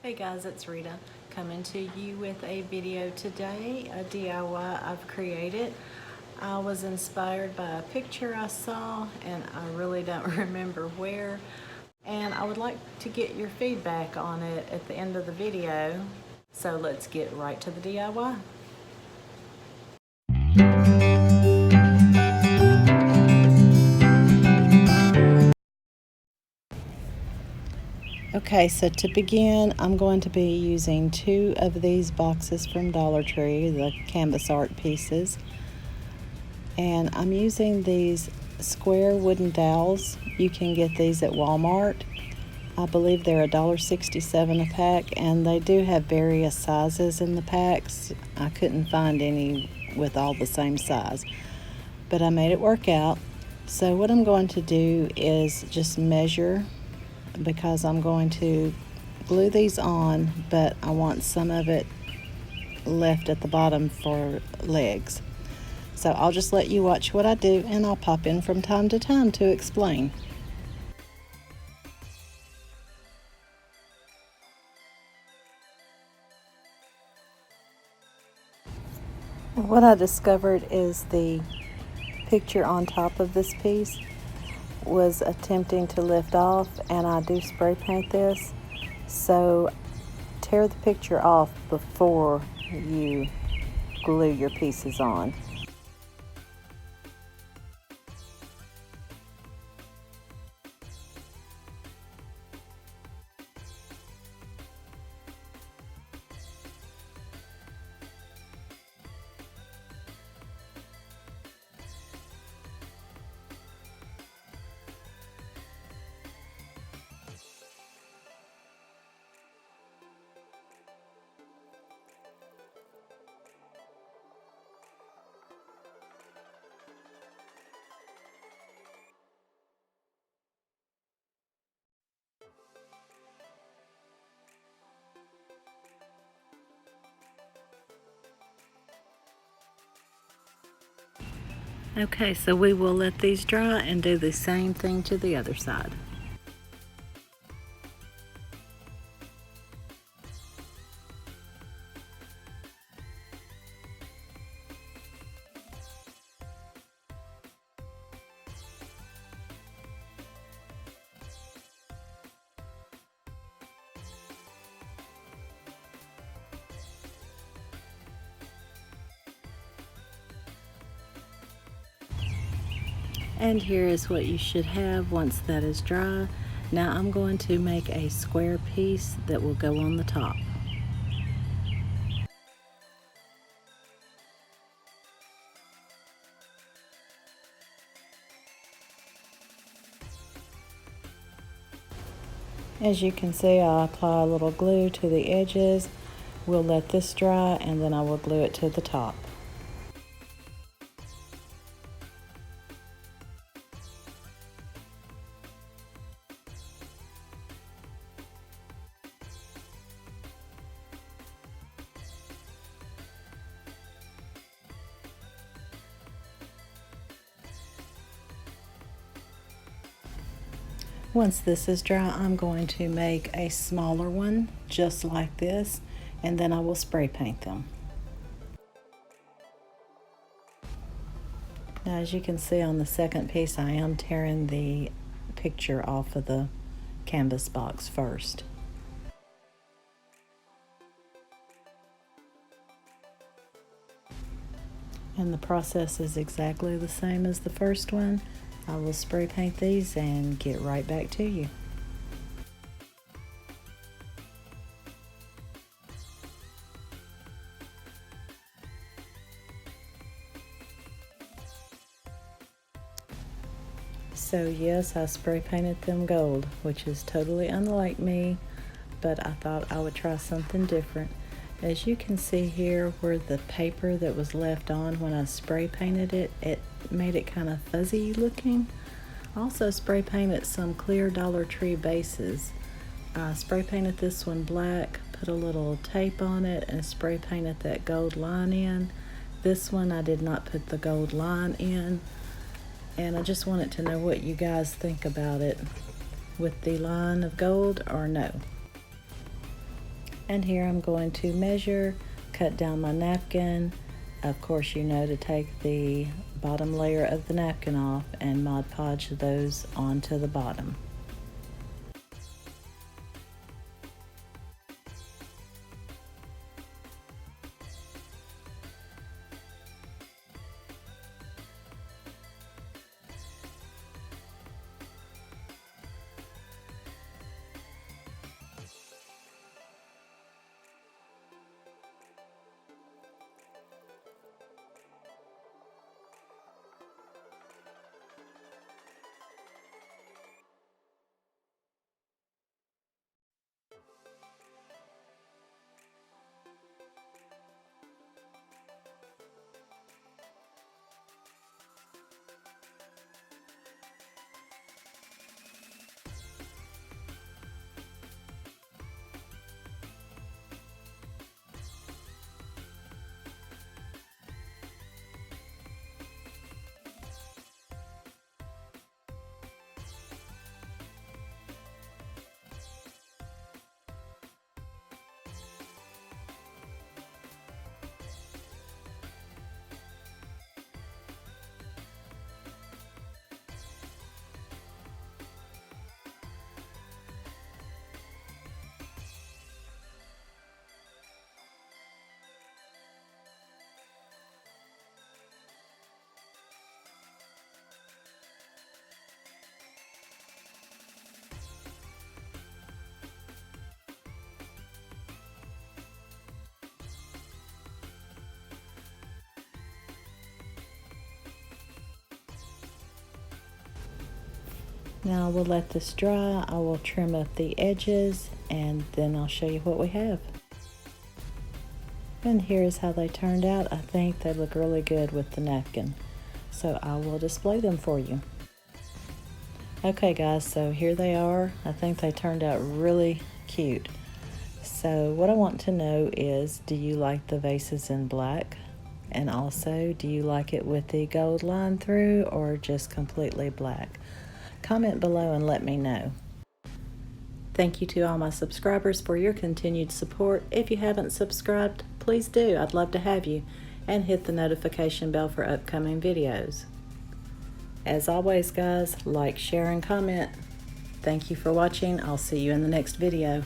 Hey guys, it's Rita coming to you with a video today, a DIY I've created. I was inspired by a picture I saw and I really don't remember where. And I would like to get your feedback on it at the end of the video. So let's get right to the DIY. Okay, so to begin, I'm going to be using 2 of these boxes from Dollar Tree, the canvas art pieces. And I'm using these square wooden dowels. You can get these at Walmart. I believe they're $1.67 a pack, and they do have various sizes in the packs. I couldn't find any with all the same size, but I made it work out. So what I'm going to do is just measure, because I'm going to glue these on, but I want some of it left at the bottom for legs. So I'll just let you watch what I do, and I'll pop in from time to time to explain. What I discovered is the picture on top of this piece was attempting to lift off, and I do spray paint this, so tear the picture off before you glue your pieces on. Okay, so we will let these dry and do the same thing to the other side. And here is what you should have once that is dry. Now I'm going to make a square piece that will go on the top. As you can see, I apply a little glue to the edges. We'll let this dry and then I will glue it to the top. Once this is dry, I'm going to make a smaller one just like this, and then I will spray paint them. Now, as you can see on the second piece, I am tearing the picture off of the canvas box first. And the process is exactly the same as the first one. I will spray paint these and get right back to you. So yes, I spray painted them gold, which is totally unlike me, but I thought I would try something different. As you can see here, where the paper that was left on when I spray painted it, it made it kind of fuzzy looking. I also spray painted some clear Dollar Tree bases. I spray painted this one black, put a little tape on it, and spray painted that gold line in. This one I did not put the gold line in, and I just wanted to know what you guys think about it, with the line of gold or no. And here I'm going to measure, cut down my napkin. Of course, you know to take the bottom layer of the napkin off and Mod Podge those onto the bottom. Now we'll let this dry. I will trim up the edges and then I'll show you what we have. And here's how they turned out. I think they look really good with the napkin. So I will display them for you. Okay guys, so here they are. I think they turned out really cute. So what I want to know is, do you like the vases in black? And also, do you like it with the gold line through or just completely black? Comment below and let me know. Thank you to all my subscribers for your continued support. If you haven't subscribed, please do. I'd love to have you. And hit the notification bell for upcoming videos. As always, guys, like, share, and comment. Thank you for watching. I'll see you in the next video.